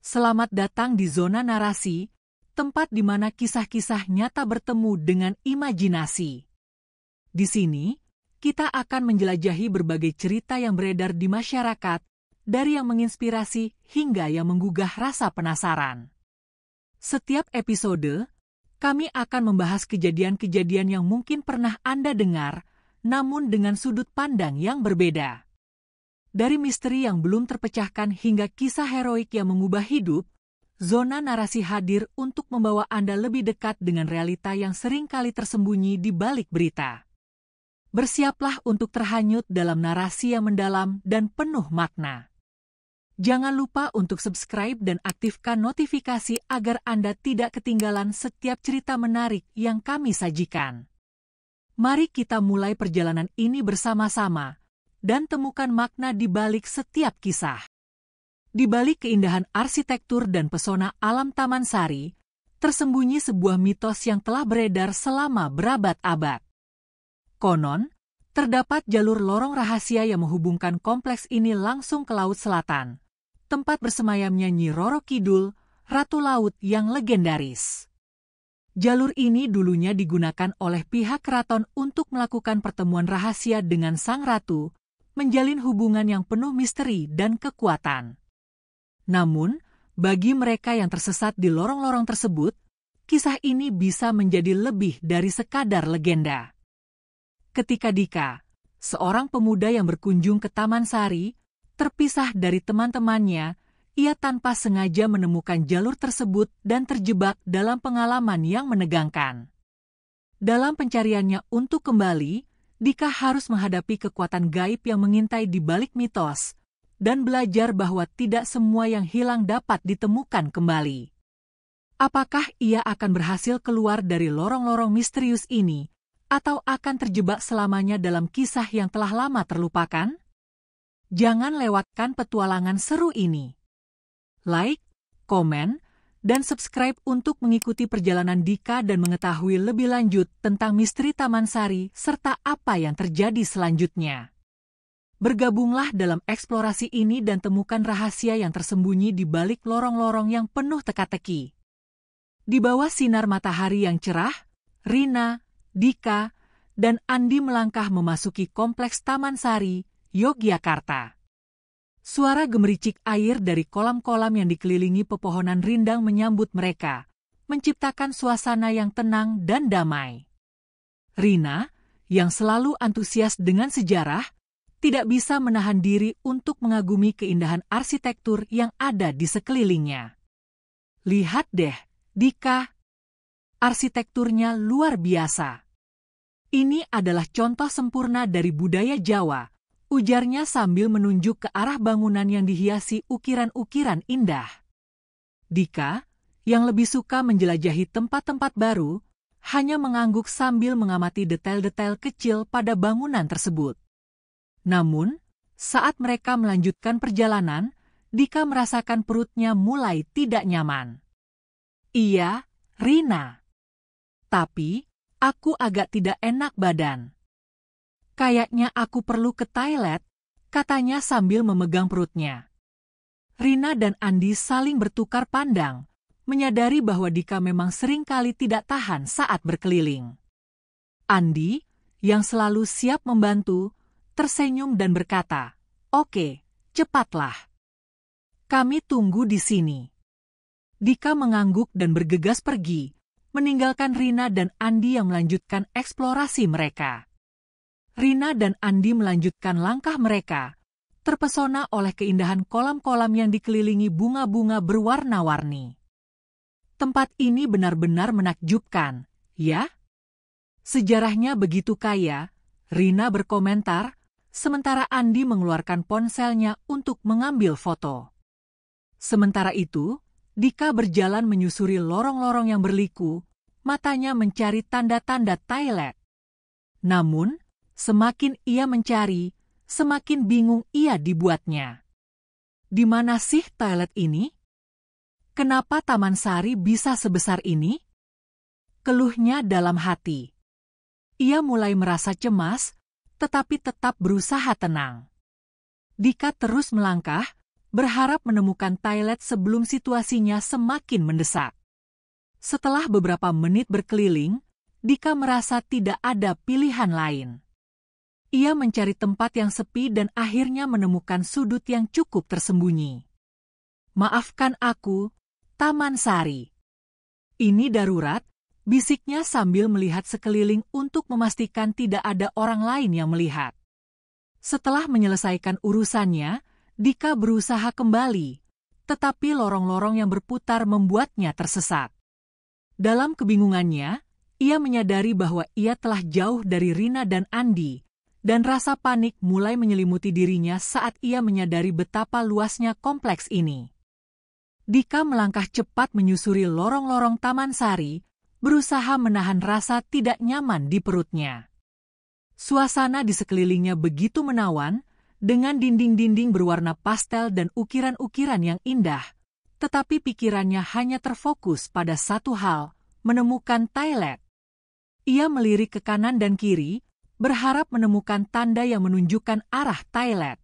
Selamat datang di zona narasi, tempat di mana kisah-kisah nyata bertemu dengan imajinasi. Di sini, kita akan menjelajahi berbagai cerita yang beredar di masyarakat, dari yang menginspirasi hingga yang menggugah rasa penasaran. Setiap episode, kami akan membahas kejadian-kejadian yang mungkin pernah Anda dengar, namun dengan sudut pandang yang berbeda. Dari misteri yang belum terpecahkan hingga kisah heroik yang mengubah hidup, zona narasi hadir untuk membawa Anda lebih dekat dengan realita yang sering kali tersembunyi di balik berita. Bersiaplah untuk terhanyut dalam narasi yang mendalam dan penuh makna. Jangan lupa untuk subscribe dan aktifkan notifikasi agar Anda tidak ketinggalan setiap cerita menarik yang kami sajikan. Mari kita mulai perjalanan ini bersama-sama dan temukan makna di balik setiap kisah. Di balik keindahan arsitektur dan pesona alam Taman Sari, tersembunyi sebuah mitos yang telah beredar selama berabad-abad. Konon, terdapat jalur lorong rahasia yang menghubungkan kompleks ini langsung ke Laut Selatan, tempat bersemayamnya Nyi Roro Kidul, Ratu Laut yang legendaris. Jalur ini dulunya digunakan oleh pihak keraton untuk melakukan pertemuan rahasia dengan Sang Ratu, menjalin hubungan yang penuh misteri dan kekuatan. Namun, bagi mereka yang tersesat di lorong-lorong tersebut, kisah ini bisa menjadi lebih dari sekadar legenda. Ketika Dika, seorang pemuda yang berkunjung ke Taman Sari, terpisah dari teman-temannya, ia tanpa sengaja menemukan jalur tersebut dan terjebak dalam pengalaman yang menegangkan. Dalam pencariannya untuk kembali, Dika harus menghadapi kekuatan gaib yang mengintai di balik mitos, dan belajar bahwa tidak semua yang hilang dapat ditemukan kembali. Apakah ia akan berhasil keluar dari lorong-lorong misterius ini, atau akan terjebak selamanya dalam kisah yang telah lama terlupakan? Jangan lewatkan petualangan seru ini. Like, komen, dan subscribe untuk mengikuti perjalanan Dika dan mengetahui lebih lanjut tentang misteri Taman Sari serta apa yang terjadi selanjutnya. Bergabunglah dalam eksplorasi ini dan temukan rahasia yang tersembunyi di balik lorong-lorong yang penuh teka-teki. Di bawah sinar matahari yang cerah, Rina, Dika, dan Andi melangkah memasuki kompleks Taman Sari, Yogyakarta. Suara gemericik air dari kolam-kolam yang dikelilingi pepohonan rindang menyambut mereka, menciptakan suasana yang tenang dan damai. Rina, yang selalu antusias dengan sejarah, tidak bisa menahan diri untuk mengagumi keindahan arsitektur yang ada di sekelilingnya. Lihat deh, Dika. Arsitekturnya luar biasa. Ini adalah contoh sempurna dari budaya Jawa, ujarnya sambil menunjuk ke arah bangunan yang dihiasi ukiran-ukiran indah. Dika, yang lebih suka menjelajahi tempat-tempat baru, hanya mengangguk sambil mengamati detail-detail kecil pada bangunan tersebut. Namun, saat mereka melanjutkan perjalanan, Dika merasakan perutnya mulai tidak nyaman. Iya, Rina. Tapi, aku agak tidak enak badan. Kayaknya aku perlu ke toilet, katanya sambil memegang perutnya. Rina dan Andi saling bertukar pandang, menyadari bahwa Dika memang sering kali tidak tahan saat berkeliling. Andi, yang selalu siap membantu, tersenyum dan berkata, "Oke, cepatlah. Kami tunggu di sini." Dika mengangguk dan bergegas pergi, meninggalkan Rina dan Andi yang melanjutkan eksplorasi mereka. Rina dan Andi melanjutkan langkah mereka, terpesona oleh keindahan kolam-kolam yang dikelilingi bunga-bunga berwarna-warni. Tempat ini benar-benar menakjubkan, ya? Sejarahnya begitu kaya, Rina berkomentar, sementara Andi mengeluarkan ponselnya untuk mengambil foto. Sementara itu, Dika berjalan menyusuri lorong-lorong yang berliku, matanya mencari tanda-tanda toilet. Namun, semakin ia mencari, semakin bingung ia dibuatnya. Di mana sih toilet ini? Kenapa Taman Sari bisa sebesar ini? Keluhnya dalam hati. Ia mulai merasa cemas, tetapi tetap berusaha tenang. Dika terus melangkah, berharap menemukan toilet sebelum situasinya semakin mendesak. Setelah beberapa menit berkeliling, Dika merasa tidak ada pilihan lain. Ia mencari tempat yang sepi dan akhirnya menemukan sudut yang cukup tersembunyi. "Maafkan aku, Taman Sari. Ini darurat," bisiknya sambil melihat sekeliling untuk memastikan tidak ada orang lain yang melihat. Setelah menyelesaikan urusannya, Dika berusaha kembali, tetapi lorong-lorong yang berputar membuatnya tersesat. Dalam kebingungannya, ia menyadari bahwa ia telah jauh dari Rina dan Andi, dan rasa panik mulai menyelimuti dirinya saat ia menyadari betapa luasnya kompleks ini. Dika melangkah cepat menyusuri lorong-lorong Taman Sari, berusaha menahan rasa tidak nyaman di perutnya. Suasana di sekelilingnya begitu menawan, dengan dinding-dinding berwarna pastel dan ukiran-ukiran yang indah, tetapi pikirannya hanya terfokus pada satu hal, menemukan toilet. Ia melirik ke kanan dan kiri, berharap menemukan tanda yang menunjukkan arah toilet.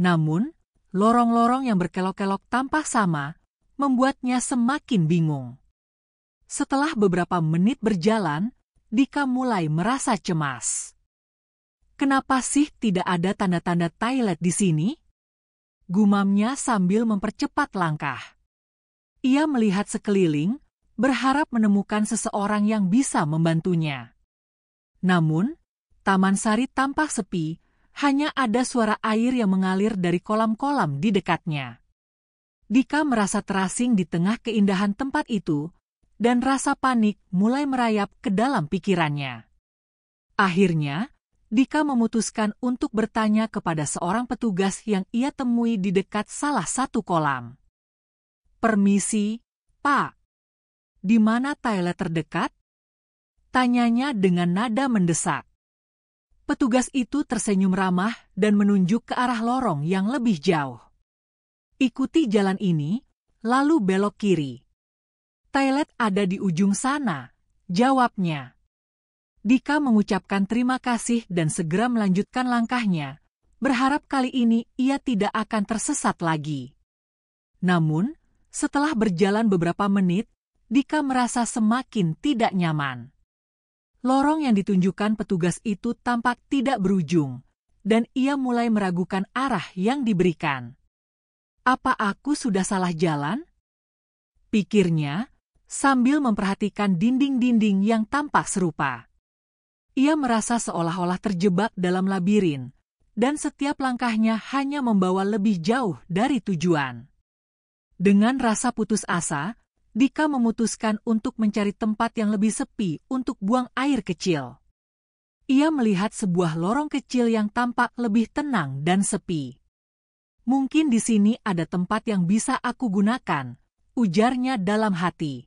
Namun, lorong-lorong yang berkelok-kelok tampak sama, membuatnya semakin bingung. Setelah beberapa menit berjalan, Dika mulai merasa cemas. "Kenapa sih tidak ada tanda-tanda toilet di sini?" gumamnya sambil mempercepat langkah. Ia melihat sekeliling, berharap menemukan seseorang yang bisa membantunya. Namun, Taman Sari tampak sepi, hanya ada suara air yang mengalir dari kolam-kolam di dekatnya. Dika merasa terasing di tengah keindahan tempat itu, dan rasa panik mulai merayap ke dalam pikirannya. Akhirnya, Dika memutuskan untuk bertanya kepada seorang petugas yang ia temui di dekat salah satu kolam. "Permisi, Pak. Di mana toilet terdekat?" tanyanya dengan nada mendesak. Petugas itu tersenyum ramah dan menunjuk ke arah lorong yang lebih jauh. "Ikuti jalan ini, lalu belok kiri. Toilet ada di ujung sana," jawabnya. Dika mengucapkan terima kasih dan segera melanjutkan langkahnya, berharap kali ini ia tidak akan tersesat lagi. Namun, setelah berjalan beberapa menit, Dika merasa semakin tidak nyaman. Lorong yang ditunjukkan petugas itu tampak tidak berujung, dan ia mulai meragukan arah yang diberikan. "Apa aku sudah salah jalan?" pikirnya, sambil memperhatikan dinding-dinding yang tampak serupa. Ia merasa seolah-olah terjebak dalam labirin, dan setiap langkahnya hanya membawa lebih jauh dari tujuan. Dengan rasa putus asa, Dika memutuskan untuk mencari tempat yang lebih sepi untuk buang air kecil. Ia melihat sebuah lorong kecil yang tampak lebih tenang dan sepi. "Mungkin di sini ada tempat yang bisa aku gunakan," ujarnya dalam hati.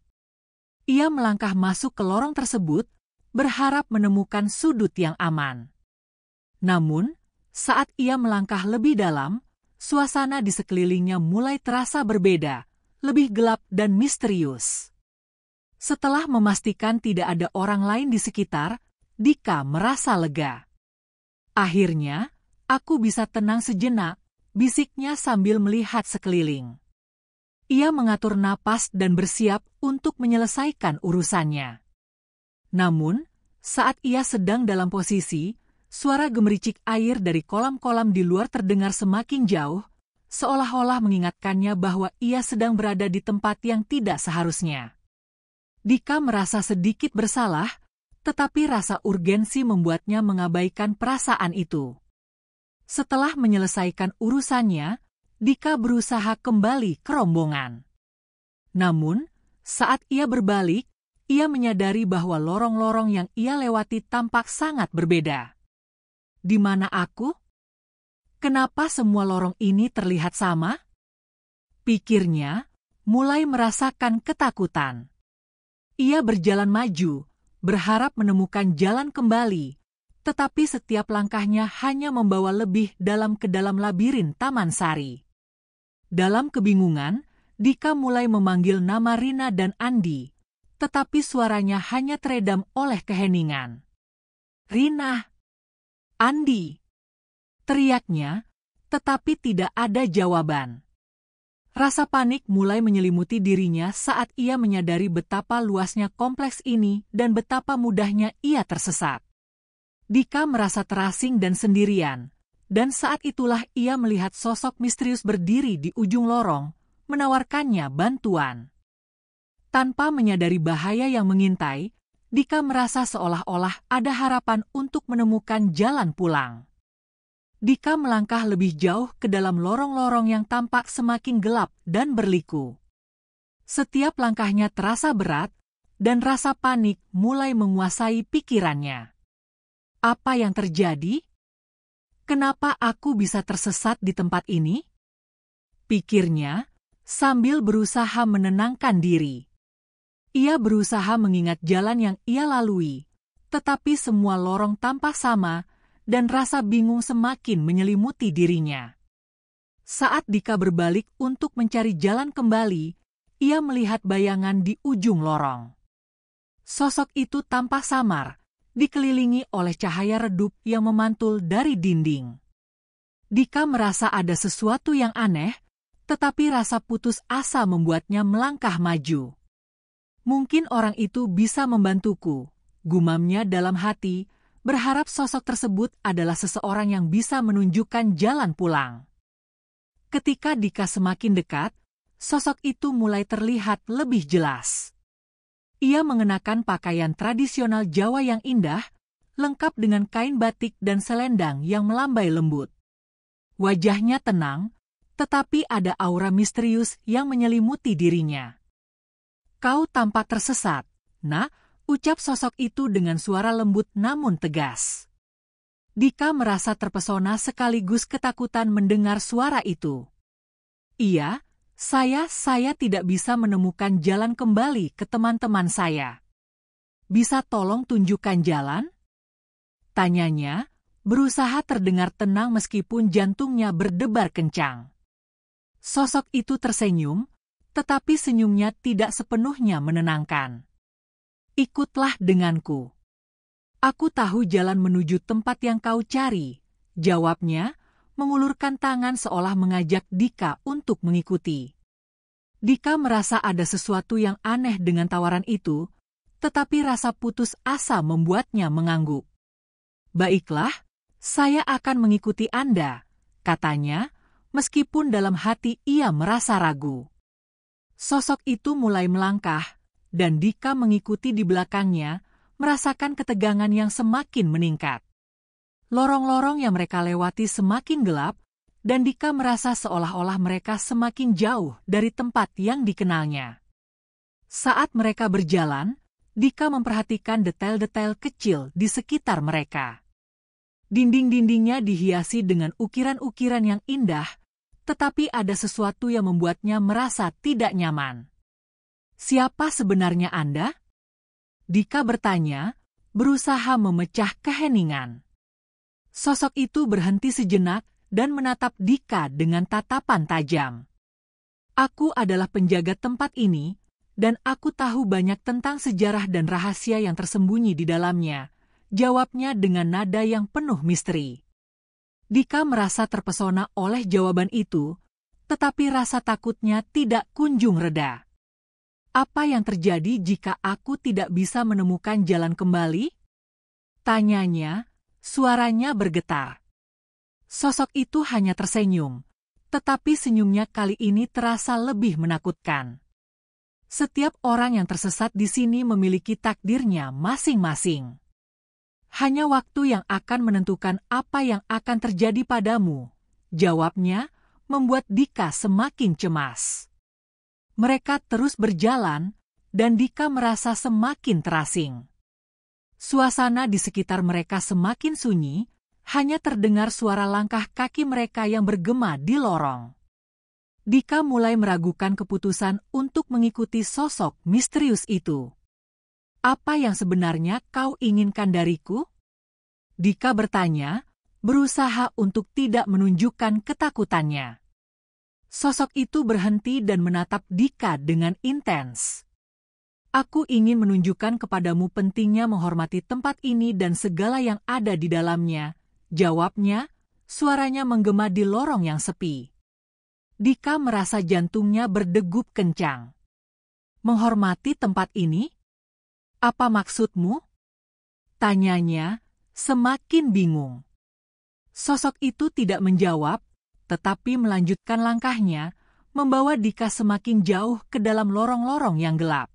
Ia melangkah masuk ke lorong tersebut, berharap menemukan sudut yang aman. Namun, saat ia melangkah lebih dalam, suasana di sekelilingnya mulai terasa berbeda, lebih gelap dan misterius. Setelah memastikan tidak ada orang lain di sekitar, Dika merasa lega. "Akhirnya, aku bisa tenang sejenak," bisiknya sambil melihat sekeliling. Ia mengatur napas dan bersiap untuk menyelesaikan urusannya. Namun, saat ia sedang dalam posisi, suara gemericik air dari kolam-kolam di luar terdengar semakin jauh, seolah-olah mengingatkannya bahwa ia sedang berada di tempat yang tidak seharusnya. Dika merasa sedikit bersalah, tetapi rasa urgensi membuatnya mengabaikan perasaan itu. Setelah menyelesaikan urusannya, Dika berusaha kembali ke rombongan. Namun, saat ia berbalik, ia menyadari bahwa lorong-lorong yang ia lewati tampak sangat berbeda. "Di mana aku? Kenapa semua lorong ini terlihat sama?" pikirnya, mulai merasakan ketakutan. Ia berjalan maju, berharap menemukan jalan kembali, tetapi setiap langkahnya hanya membawa lebih dalam ke dalam labirin Taman Sari. Dalam kebingungan, Dika mulai memanggil nama Rina dan Andi, tetapi suaranya hanya teredam oleh keheningan. "Rina! Andi!" teriaknya, tetapi tidak ada jawaban. Rasa panik mulai menyelimuti dirinya saat ia menyadari betapa luasnya kompleks ini dan betapa mudahnya ia tersesat. Dika merasa terasing dan sendirian, dan saat itulah ia melihat sosok misterius berdiri di ujung lorong, menawarkannya bantuan. Tanpa menyadari bahaya yang mengintai, Dika merasa seolah-olah ada harapan untuk menemukan jalan pulang. Dika melangkah lebih jauh ke dalam lorong-lorong yang tampak semakin gelap dan berliku. Setiap langkahnya terasa berat, dan rasa panik mulai menguasai pikirannya. Apa yang terjadi? Kenapa aku bisa tersesat di tempat ini? Pikirnya, sambil berusaha menenangkan diri. Ia berusaha mengingat jalan yang ia lalui, tetapi semua lorong tampak sama, dan rasa bingung semakin menyelimuti dirinya. Saat Dika berbalik untuk mencari jalan kembali, ia melihat bayangan di ujung lorong. Sosok itu tampak samar, dikelilingi oleh cahaya redup yang memantul dari dinding. Dika merasa ada sesuatu yang aneh, tetapi rasa putus asa membuatnya melangkah maju. Mungkin orang itu bisa membantuku, gumamnya dalam hati, berharap sosok tersebut adalah seseorang yang bisa menunjukkan jalan pulang. Ketika Dika semakin dekat, sosok itu mulai terlihat lebih jelas. Ia mengenakan pakaian tradisional Jawa yang indah, lengkap dengan kain batik dan selendang yang melambai lembut. Wajahnya tenang, tetapi ada aura misterius yang menyelimuti dirinya. "Kau tampak tersesat, Nak," ucap sosok itu dengan suara lembut namun tegas. Dika merasa terpesona sekaligus ketakutan mendengar suara itu. "Iya, saya tidak bisa menemukan jalan kembali ke teman-teman saya. Bisa tolong tunjukkan jalan?" tanyanya, berusaha terdengar tenang meskipun jantungnya berdebar kencang. Sosok itu tersenyum, tetapi senyumnya tidak sepenuhnya menenangkan. "Ikutlah denganku. Aku tahu jalan menuju tempat yang kau cari," jawabnya, mengulurkan tangan seolah mengajak Dika untuk mengikuti. Dika merasa ada sesuatu yang aneh dengan tawaran itu, tetapi rasa putus asa membuatnya mengangguk. "Baiklah, saya akan mengikuti Anda," katanya, meskipun dalam hati ia merasa ragu. Sosok itu mulai melangkah, dan Dika mengikuti di belakangnya, merasakan ketegangan yang semakin meningkat. Lorong-lorong yang mereka lewati semakin gelap, dan Dika merasa seolah-olah mereka semakin jauh dari tempat yang dikenalnya. Saat mereka berjalan, Dika memperhatikan detail-detail kecil di sekitar mereka. Dinding-dindingnya dihiasi dengan ukiran-ukiran yang indah, tetapi ada sesuatu yang membuatnya merasa tidak nyaman. "Siapa sebenarnya Anda?" Dika bertanya, berusaha memecah keheningan. Sosok itu berhenti sejenak dan menatap Dika dengan tatapan tajam. "Aku adalah penjaga tempat ini, dan aku tahu banyak tentang sejarah dan rahasia yang tersembunyi di dalamnya," jawabnya dengan nada yang penuh misteri. Dika merasa terpesona oleh jawaban itu, tetapi rasa takutnya tidak kunjung reda. "Apa yang terjadi jika aku tidak bisa menemukan jalan kembali?" tanyanya, suaranya bergetar. Sosok itu hanya tersenyum, tetapi senyumnya kali ini terasa lebih menakutkan. "Setiap orang yang tersesat di sini memiliki takdirnya masing-masing. Hanya waktu yang akan menentukan apa yang akan terjadi padamu," jawabnya, membuat Dika semakin cemas. Mereka terus berjalan, dan Dika merasa semakin terasing. Suasana di sekitar mereka semakin sunyi, hanya terdengar suara langkah kaki mereka yang bergema di lorong. Dika mulai meragukan keputusan untuk mengikuti sosok misterius itu. "Apa yang sebenarnya kau inginkan dariku?" Dika bertanya, berusaha untuk tidak menunjukkan ketakutannya. Sosok itu berhenti dan menatap Dika dengan intens. "Aku ingin menunjukkan kepadamu pentingnya menghormati tempat ini dan segala yang ada di dalamnya," jawabnya, suaranya menggema di lorong yang sepi. Dika merasa jantungnya berdegup kencang. Menghormati tempat ini? Apa maksudmu? Tanyanya, semakin bingung. Sosok itu tidak menjawab, tetapi melanjutkan langkahnya, membawa Dika semakin jauh ke dalam lorong-lorong yang gelap.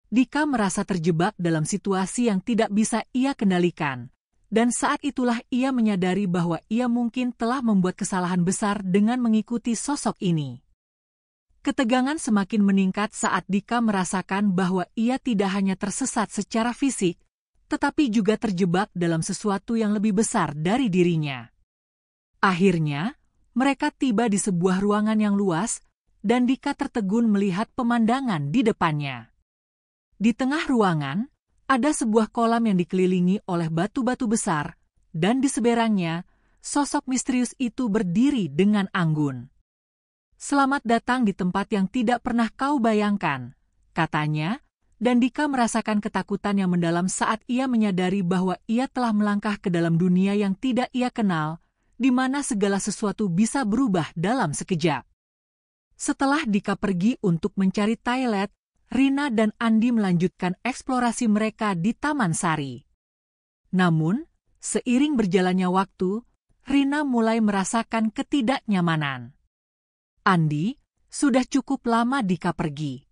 Dika merasa terjebak dalam situasi yang tidak bisa ia kendalikan, dan saat itulah ia menyadari bahwa ia mungkin telah membuat kesalahan besar dengan mengikuti sosok ini. Ketegangan semakin meningkat saat Dika merasakan bahwa ia tidak hanya tersesat secara fisik, tetapi juga terjebak dalam sesuatu yang lebih besar dari dirinya. Akhirnya, mereka tiba di sebuah ruangan yang luas, dan Dika tertegun melihat pemandangan di depannya. Di tengah ruangan, ada sebuah kolam yang dikelilingi oleh batu-batu besar, dan di seberangnya, sosok misterius itu berdiri dengan anggun. "Selamat datang di tempat yang tidak pernah kau bayangkan," katanya, dan Dika merasakan ketakutan yang mendalam saat ia menyadari bahwa ia telah melangkah ke dalam dunia yang tidak ia kenal, di mana segala sesuatu bisa berubah dalam sekejap. Setelah Dika pergi untuk mencari toilet, Rina dan Andi melanjutkan eksplorasi mereka di Taman Sari. Namun, seiring berjalannya waktu, Rina mulai merasakan ketidaknyamanan. "Andi, sudah cukup lama Dika pergi.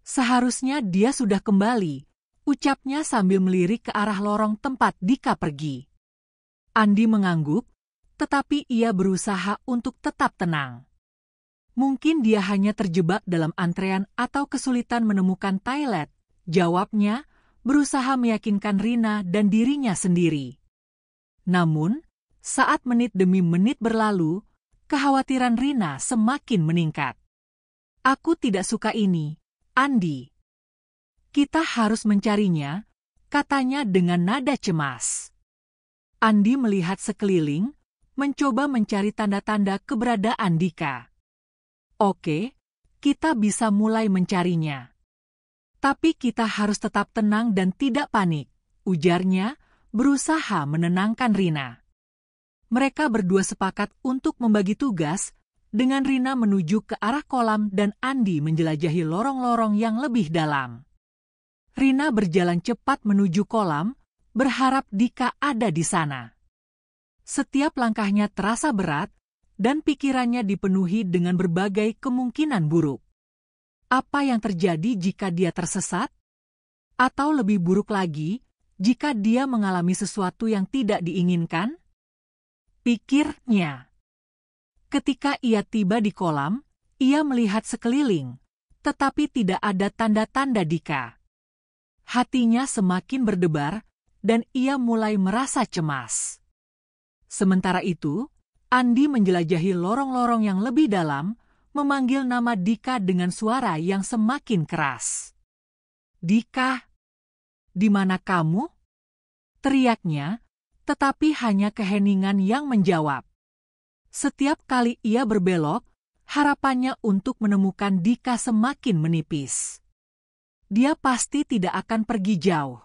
Seharusnya dia sudah kembali," ucapnya sambil melirik ke arah lorong tempat Dika pergi. Andi mengangguk, tetapi ia berusaha untuk tetap tenang. "Mungkin dia hanya terjebak dalam antrean atau kesulitan menemukan toilet," jawabnya, berusaha meyakinkan Rina dan dirinya sendiri. Namun, saat menit demi menit berlalu, kekhawatiran Rina semakin meningkat. "Aku tidak suka ini, Andi. Kita harus mencarinya," katanya dengan nada cemas. Andi melihat sekeliling, mencoba mencari tanda-tanda keberadaan Dika. "Oke, kita bisa mulai mencarinya. Tapi kita harus tetap tenang dan tidak panik," ujarnya, berusaha menenangkan Rina. Mereka berdua sepakat untuk membagi tugas, dengan Rina menuju ke arah kolam dan Andi menjelajahi lorong-lorong yang lebih dalam. Rina berjalan cepat menuju kolam, berharap Dika ada di sana. Setiap langkahnya terasa berat, dan pikirannya dipenuhi dengan berbagai kemungkinan buruk. Apa yang terjadi jika dia tersesat? Atau lebih buruk lagi, jika dia mengalami sesuatu yang tidak diinginkan? Pikirnya. Ketika ia tiba di kolam, ia melihat sekeliling, tetapi tidak ada tanda-tanda Dika. Hatinya semakin berdebar, dan ia mulai merasa cemas. Sementara itu, Andi menjelajahi lorong-lorong yang lebih dalam, memanggil nama Dika dengan suara yang semakin keras. "Dika, di mana kamu?" teriaknya, tetapi hanya keheningan yang menjawab. Setiap kali ia berbelok, harapannya untuk menemukan Dika semakin menipis. Dia pasti tidak akan pergi jauh.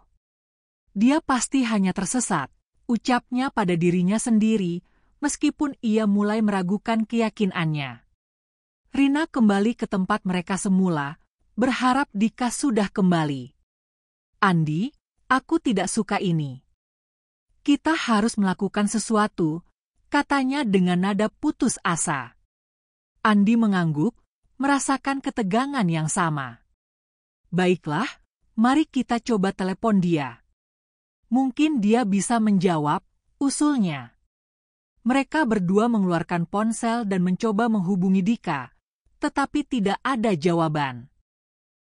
Dia pasti hanya tersesat, ucapnya pada dirinya sendiri, meskipun ia mulai meragukan keyakinannya. Rina kembali ke tempat mereka semula, berharap Dika sudah kembali. "Andi, aku tidak suka ini. Kita harus melakukan sesuatu," katanya dengan nada putus asa. Andi mengangguk, merasakan ketegangan yang sama. "Baiklah, mari kita coba telepon dia. Mungkin dia bisa menjawab," usulnya. Mereka berdua mengeluarkan ponsel dan mencoba menghubungi Dika, tetapi tidak ada jawaban.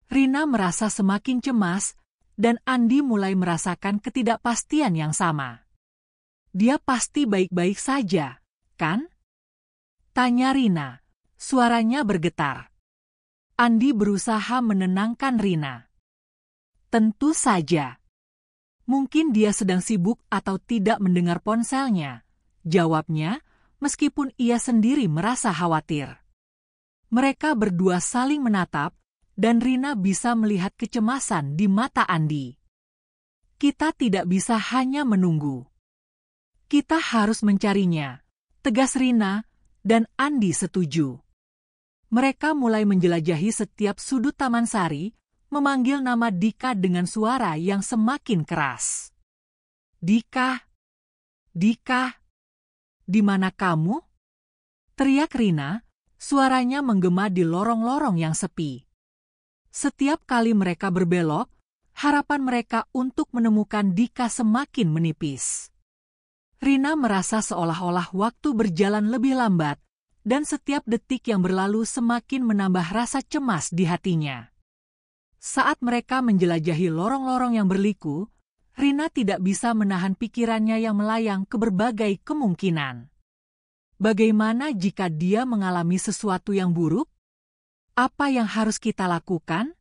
Rina merasa semakin cemas, dan Andi mulai merasakan ketidakpastian yang sama. "Dia pasti baik-baik saja, kan?" tanya Rina. Suaranya bergetar. Andi berusaha menenangkan Rina. "Tentu saja. Mungkin dia sedang sibuk atau tidak mendengar ponselnya," jawabnya, meskipun ia sendiri merasa khawatir. Mereka berdua saling menatap, dan Rina bisa melihat kecemasan di mata Andi. "Kita tidak bisa hanya menunggu. Kita harus mencarinya," tegas Rina, dan Andi setuju. Mereka mulai menjelajahi setiap sudut Taman Sari, memanggil nama Dika dengan suara yang semakin keras. Dika, Dika, di mana kamu? Teriak Rina, suaranya menggema di lorong-lorong yang sepi. Setiap kali mereka berbelok, harapan mereka untuk menemukan Dika semakin menipis. Rina merasa seolah-olah waktu berjalan lebih lambat, dan setiap detik yang berlalu semakin menambah rasa cemas di hatinya. Saat mereka menjelajahi lorong-lorong yang berliku, Rina tidak bisa menahan pikirannya yang melayang ke berbagai kemungkinan. Bagaimana jika dia mengalami sesuatu yang buruk? Apa yang harus kita lakukan?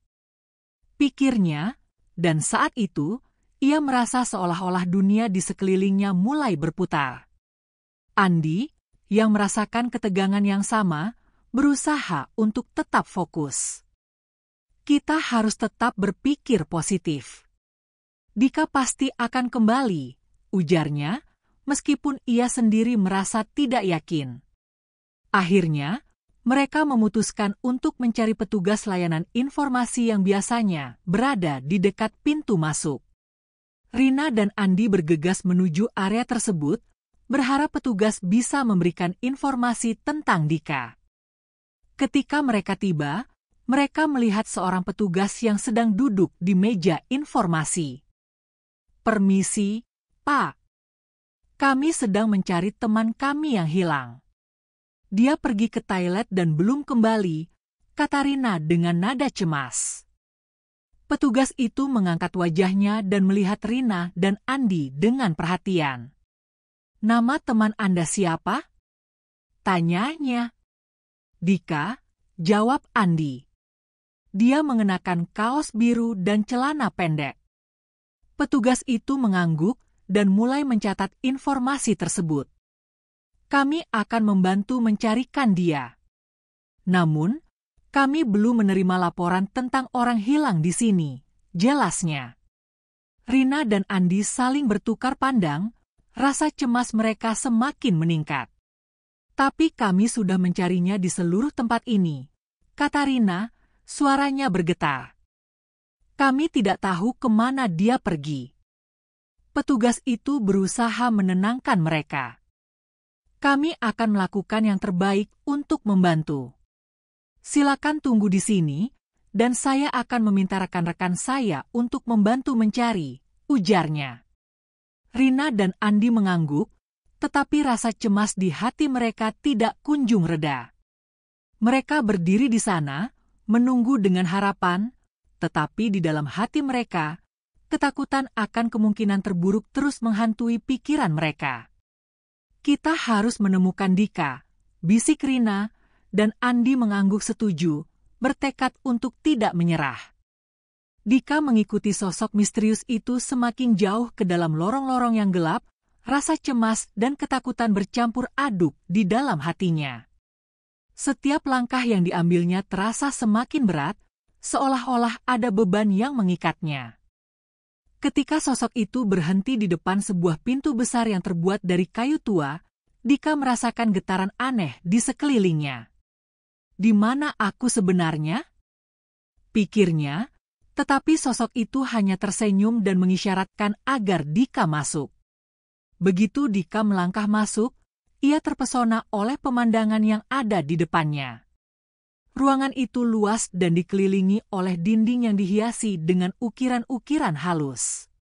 Pikirnya, dan saat itu, ia merasa seolah-olah dunia di sekelilingnya mulai berputar. Andi, yang merasakan ketegangan yang sama, berusaha untuk tetap fokus. Kita harus tetap berpikir positif. Dika pasti akan kembali, ujarnya, meskipun ia sendiri merasa tidak yakin. Akhirnya, mereka memutuskan untuk mencari petugas layanan informasi yang biasanya berada di dekat pintu masuk. Rina dan Andi bergegas menuju area tersebut, berharap petugas bisa memberikan informasi tentang Dika. Ketika mereka tiba, mereka melihat seorang petugas yang sedang duduk di meja informasi. Permisi, Pak. Kami sedang mencari teman kami yang hilang. Dia pergi ke toilet dan belum kembali, kata Rina dengan nada cemas. Petugas itu mengangkat wajahnya dan melihat Rina dan Andi dengan perhatian. Nama teman Anda siapa? Tanyanya. Dika, jawab Andi. Dia mengenakan kaos biru dan celana pendek. Petugas itu mengangguk dan mulai mencatat informasi tersebut. Kami akan membantu mencarikan dia. Namun, kami belum menerima laporan tentang orang hilang di sini, jelasnya. Rina dan Andi saling bertukar pandang, rasa cemas mereka semakin meningkat. Tapi kami sudah mencarinya di seluruh tempat ini, kata Rina, suaranya bergetar. Kami tidak tahu kemana dia pergi. Petugas itu berusaha menenangkan mereka. Kami akan melakukan yang terbaik untuk membantu. Silakan tunggu di sini, dan saya akan meminta rekan-rekan saya untuk membantu mencari, ujarnya. Rina dan Andi mengangguk, tetapi rasa cemas di hati mereka tidak kunjung reda. Mereka berdiri di sana, menunggu dengan harapan, tetapi di dalam hati mereka, ketakutan akan kemungkinan terburuk terus menghantui pikiran mereka. Kita harus menemukan Dika, bisik Rina, dan Andi mengangguk setuju, bertekad untuk tidak menyerah. Dika mengikuti sosok misterius itu semakin jauh ke dalam lorong-lorong yang gelap, rasa cemas dan ketakutan bercampur aduk di dalam hatinya. Setiap langkah yang diambilnya terasa semakin berat, seolah-olah ada beban yang mengikatnya. Ketika sosok itu berhenti di depan sebuah pintu besar yang terbuat dari kayu tua, Dika merasakan getaran aneh di sekelilingnya. Di mana aku sebenarnya? Pikirnya, tetapi sosok itu hanya tersenyum dan mengisyaratkan agar Dika masuk. Begitu Dika melangkah masuk, ia terpesona oleh pemandangan yang ada di depannya. Ruangan itu luas dan dikelilingi oleh dinding yang dihiasi dengan ukiran-ukiran halus.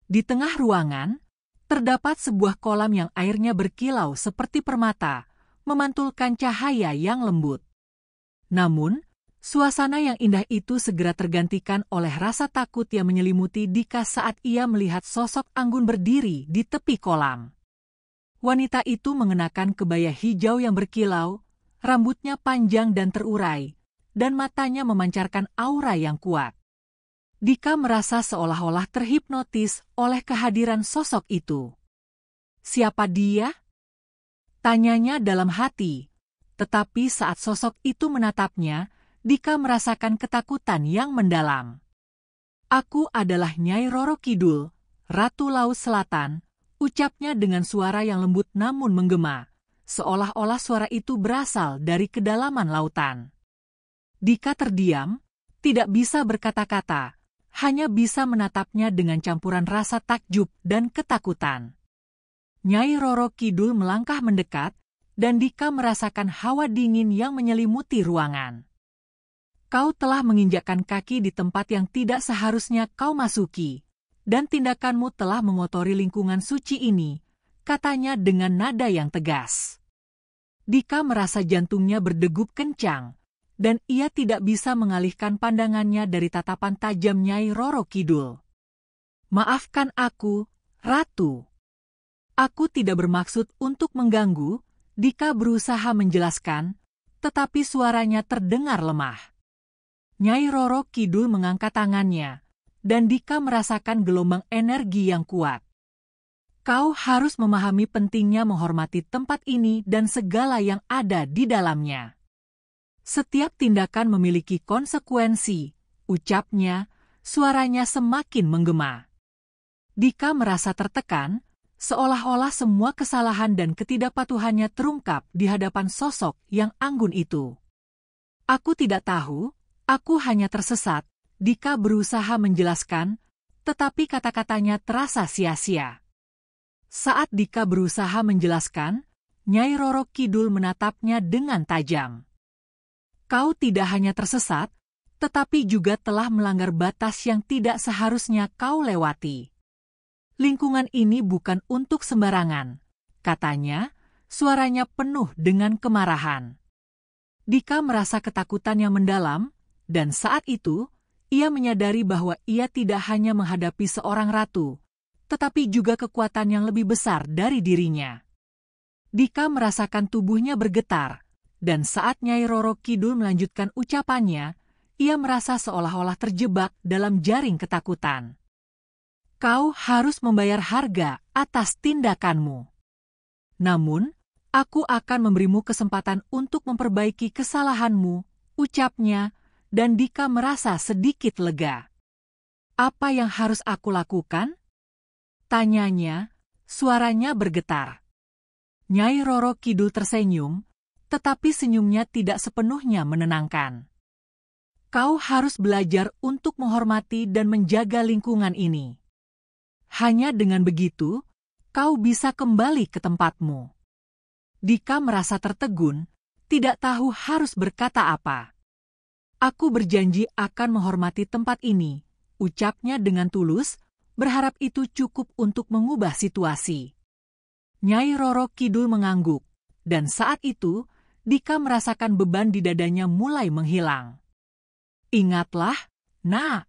Di tengah ruangan, terdapat sebuah kolam yang airnya berkilau seperti permata, memantulkan cahaya yang lembut. Namun, suasana yang indah itu segera tergantikan oleh rasa takut yang menyelimuti Dika saat ia melihat sosok anggun berdiri di tepi kolam. Wanita itu mengenakan kebaya hijau yang berkilau, rambutnya panjang dan terurai, dan matanya memancarkan aura yang kuat. Dika merasa seolah-olah terhipnotis oleh kehadiran sosok itu. Siapa dia? Tanyanya dalam hati, tetapi saat sosok itu menatapnya, Dika merasakan ketakutan yang mendalam. Aku adalah Nyai Roro Kidul, Ratu Laut Selatan, ucapnya dengan suara yang lembut namun menggema, seolah-olah suara itu berasal dari kedalaman lautan. Dika terdiam, tidak bisa berkata-kata, hanya bisa menatapnya dengan campuran rasa takjub dan ketakutan. Nyai Roro Kidul melangkah mendekat, dan Dika merasakan hawa dingin yang menyelimuti ruangan. Kau telah menginjakkan kaki di tempat yang tidak seharusnya kau masuki, dan tindakanmu telah mengotori lingkungan suci ini, katanya dengan nada yang tegas. Dika merasa jantungnya berdegup kencang, dan ia tidak bisa mengalihkan pandangannya dari tatapan tajam Nyai Roro Kidul. Maafkan aku, Ratu. Aku tidak bermaksud untuk mengganggu, Dika berusaha menjelaskan, tetapi suaranya terdengar lemah. Nyai Roro Kidul mengangkat tangannya, dan Dika merasakan gelombang energi yang kuat. Kau harus memahami pentingnya menghormati tempat ini dan segala yang ada di dalamnya. Setiap tindakan memiliki konsekuensi, ucapnya, suaranya semakin menggema. Dika merasa tertekan, seolah-olah semua kesalahan dan ketidakpatuhannya terungkap di hadapan sosok yang anggun itu. Aku tidak tahu, aku hanya tersesat, Dika berusaha menjelaskan, tetapi kata-katanya terasa sia-sia. Saat Dika berusaha menjelaskan, Nyai Roro Kidul menatapnya dengan tajam. Kau tidak hanya tersesat, tetapi juga telah melanggar batas yang tidak seharusnya kau lewati. Lingkungan ini bukan untuk sembarangan, katanya, suaranya penuh dengan kemarahan. Dika merasa ketakutan yang mendalam, dan saat itu, ia menyadari bahwa ia tidak hanya menghadapi seorang ratu, tetapi juga kekuatan yang lebih besar dari dirinya. Dika merasakan tubuhnya bergetar, dan saat Nyai Roro Kidul melanjutkan ucapannya, ia merasa seolah-olah terjebak dalam jaring ketakutan. Kau harus membayar harga atas tindakanmu. Namun, aku akan memberimu kesempatan untuk memperbaiki kesalahanmu, ucapnya, dan Dika merasa sedikit lega. Apa yang harus aku lakukan? Tanyanya, suaranya bergetar. Nyai Roro Kidul tersenyum, tetapi senyumnya tidak sepenuhnya menenangkan. Kau harus belajar untuk menghormati dan menjaga lingkungan ini. Hanya dengan begitu, kau bisa kembali ke tempatmu. Dika merasa tertegun, tidak tahu harus berkata apa. Aku berjanji akan menghormati tempat ini, ucapnya dengan tulus, berharap itu cukup untuk mengubah situasi. Nyai Roro Kidul mengangguk, dan saat itu, Dika merasakan beban di dadanya mulai menghilang. Ingatlah, Nak.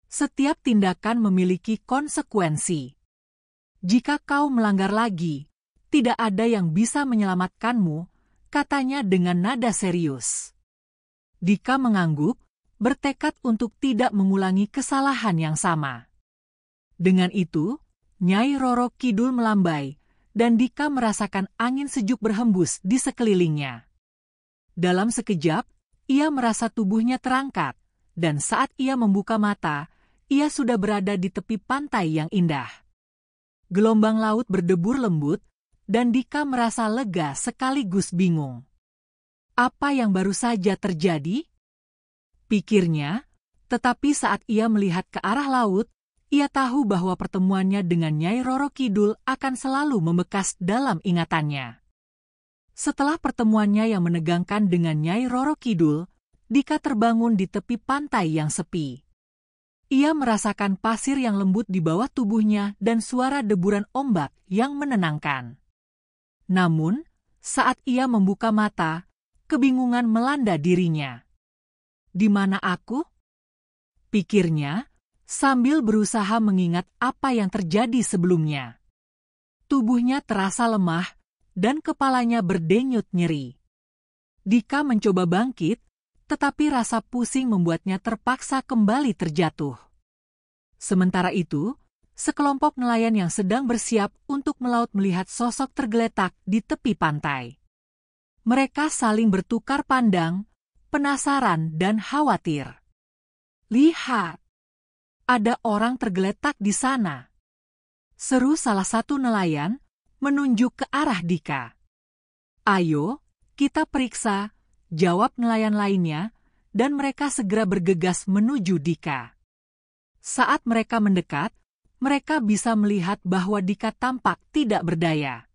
Setiap tindakan memiliki konsekuensi. Jika kau melanggar lagi, tidak ada yang bisa menyelamatkanmu, katanya dengan nada serius. Dika mengangguk, bertekad untuk tidak mengulangi kesalahan yang sama. Dengan itu, Nyai Roro Kidul melambai, dan Dika merasakan angin sejuk berhembus di sekelilingnya. Dalam sekejap, ia merasa tubuhnya terangkat, dan saat ia membuka mata, ia sudah berada di tepi pantai yang indah. Gelombang laut berdebur lembut, dan Dika merasa lega sekaligus bingung. Apa yang baru saja terjadi? Pikirnya, tetapi saat ia melihat ke arah laut, ia tahu bahwa pertemuannya dengan Nyai Roro Kidul akan selalu membekas dalam ingatannya. Setelah pertemuannya yang menegangkan dengan Nyai Roro Kidul, Dika terbangun di tepi pantai yang sepi. Ia merasakan pasir yang lembut di bawah tubuhnya dan suara deburan ombak yang menenangkan. Namun, saat ia membuka mata, kebingungan melanda dirinya. Di mana aku? Pikirnya, sambil berusaha mengingat apa yang terjadi sebelumnya. Tubuhnya terasa lemah, dan kepalanya berdenyut nyeri. Dika mencoba bangkit, tetapi rasa pusing membuatnya terpaksa kembali terjatuh. Sementara itu, sekelompok nelayan yang sedang bersiap untuk melaut melihat sosok tergeletak di tepi pantai. Mereka saling bertukar pandang, penasaran dan khawatir. Lihat! Ada orang tergeletak di sana. Seru salah satu nelayan, menunjuk ke arah Dika. "Ayo, kita periksa," jawab nelayan lainnya, dan mereka segera bergegas menuju Dika. Saat mereka mendekat, mereka bisa melihat bahwa Dika tampak tidak berdaya.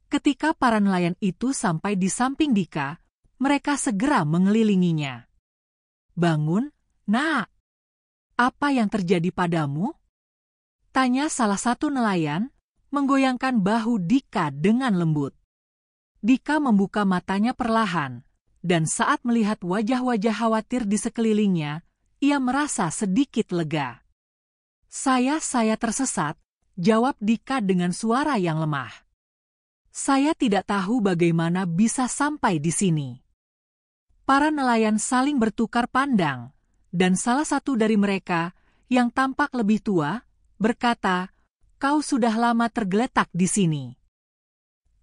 Ketika para nelayan itu sampai di samping Dika, mereka segera mengelilinginya. "Bangun, Nak. Apa yang terjadi padamu?" tanya salah satu nelayan, menggoyangkan bahu Dika dengan lembut. Dika membuka matanya perlahan, dan saat melihat wajah-wajah khawatir di sekelilingnya, ia merasa sedikit lega. Saya tersesat," jawab Dika dengan suara yang lemah. "Saya tidak tahu bagaimana bisa sampai di sini." Para nelayan saling bertukar pandang, dan salah satu dari mereka, yang tampak lebih tua, berkata, "Kau sudah lama tergeletak di sini.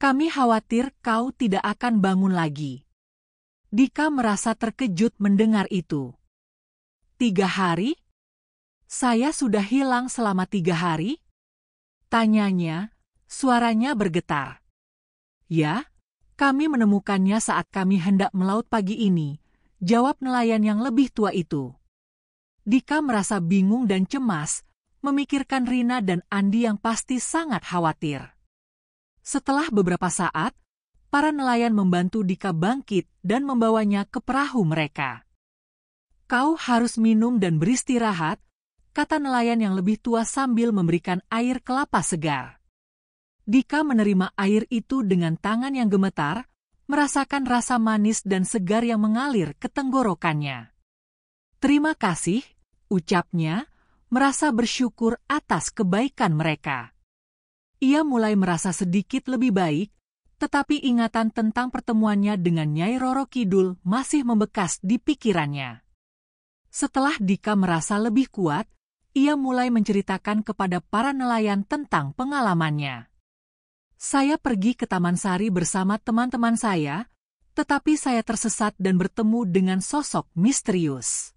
Kami khawatir kau tidak akan bangun lagi." Dika merasa terkejut mendengar itu. 3 hari? Saya sudah hilang selama 3 hari? Tanyanya, suaranya bergetar. "Ya, kami menemukannya saat kami hendak melaut pagi ini," jawab nelayan yang lebih tua itu. Dika merasa bingung dan cemas, memikirkan Rina dan Andi yang pasti sangat khawatir. Setelah beberapa saat, para nelayan membantu Dika bangkit dan membawanya ke perahu mereka. "Kau harus minum dan beristirahat," kata nelayan yang lebih tua sambil memberikan air kelapa segar. Dika menerima air itu dengan tangan yang gemetar, merasakan rasa manis dan segar yang mengalir ke tenggorokannya. "Terima kasih," ucapnya, merasa bersyukur atas kebaikan mereka. Ia mulai merasa sedikit lebih baik, tetapi ingatan tentang pertemuannya dengan Nyai Roro Kidul masih membekas di pikirannya. Setelah Dika merasa lebih kuat, ia mulai menceritakan kepada para nelayan tentang pengalamannya. "Saya pergi ke Taman Sari bersama teman-teman saya, tetapi saya tersesat dan bertemu dengan sosok misterius.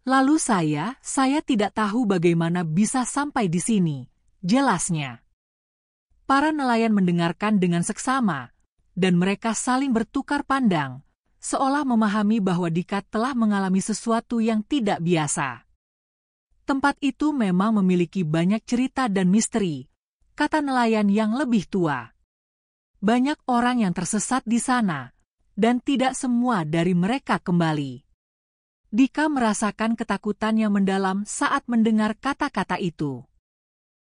Lalu saya tidak tahu bagaimana bisa sampai di sini," jelasnya. Para nelayan mendengarkan dengan seksama, dan mereka saling bertukar pandang, seolah memahami bahwa Dika telah mengalami sesuatu yang tidak biasa. "Tempat itu memang memiliki banyak cerita dan misteri," kata nelayan yang lebih tua. "Banyak orang yang tersesat di sana, dan tidak semua dari mereka kembali." Dika merasakan ketakutan yang mendalam saat mendengar kata-kata itu.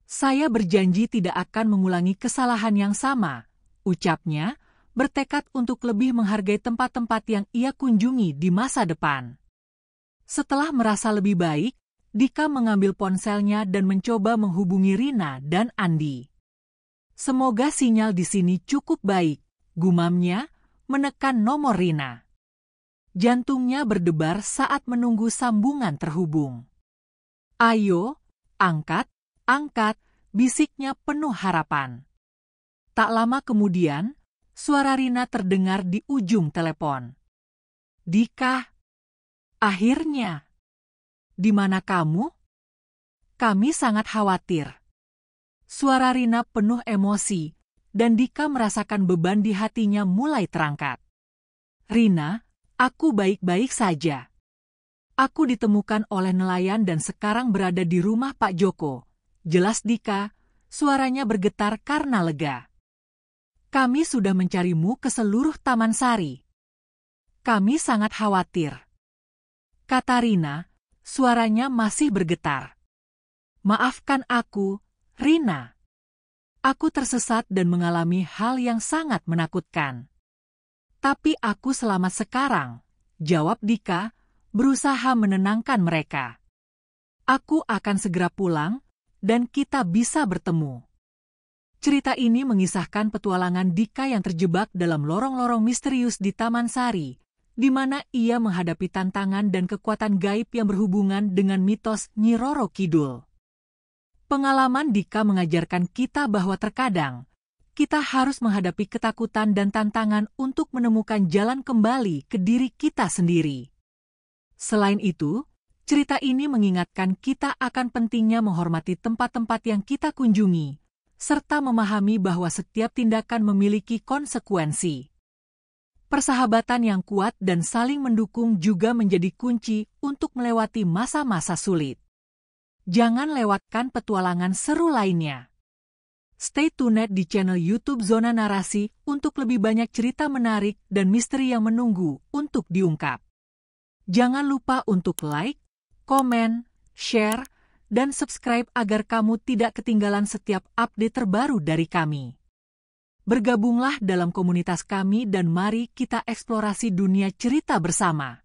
"Saya berjanji tidak akan mengulangi kesalahan yang sama," ucapnya, bertekad untuk lebih menghargai tempat-tempat yang ia kunjungi di masa depan. Setelah merasa lebih baik, Dika mengambil ponselnya dan mencoba menghubungi Rina dan Andi. "Semoga sinyal di sini cukup baik," gumamnya, menekan nomor Rina. Jantungnya berdebar saat menunggu sambungan terhubung. "Ayo, angkat, bisiknya penuh harapan. Tak lama kemudian, suara Rina terdengar di ujung telepon. "Dika, akhirnya. Di mana kamu? Kami sangat khawatir." Suara Rina penuh emosi, dan Dika merasakan beban di hatinya mulai terangkat. "Rina, aku baik-baik saja. Aku ditemukan oleh nelayan dan sekarang berada di rumah Pak Joko," jelas Dika, suaranya bergetar karena lega. "Kami sudah mencarimu ke seluruh Taman Sari. Kami sangat khawatir," kata Rina, suaranya masih bergetar. "Maafkan aku, Rina. Aku tersesat dan mengalami hal yang sangat menakutkan. Tapi aku selamat sekarang," jawab Dika, berusaha menenangkan mereka. "Aku akan segera pulang, dan kita bisa bertemu." Cerita ini mengisahkan petualangan Dika yang terjebak dalam lorong-lorong misterius di Taman Sari, di mana ia menghadapi tantangan dan kekuatan gaib yang berhubungan dengan mitos Nyi Roro Kidul. Pengalaman Dika mengajarkan kita bahwa terkadang kita harus menghadapi ketakutan dan tantangan untuk menemukan jalan kembali ke diri kita sendiri. Selain itu, cerita ini mengingatkan kita akan pentingnya menghormati tempat-tempat yang kita kunjungi, serta memahami bahwa setiap tindakan memiliki konsekuensi. Persahabatan yang kuat dan saling mendukung juga menjadi kunci untuk melewati masa-masa sulit. Jangan lewatkan petualangan seru lainnya. Stay tuned di channel YouTube Zona Narasi untuk lebih banyak cerita menarik dan misteri yang menunggu untuk diungkap. Jangan lupa untuk like, komen, share, dan subscribe agar kamu tidak ketinggalan setiap update terbaru dari kami. Bergabunglah dalam komunitas kami dan mari kita eksplorasi dunia cerita bersama.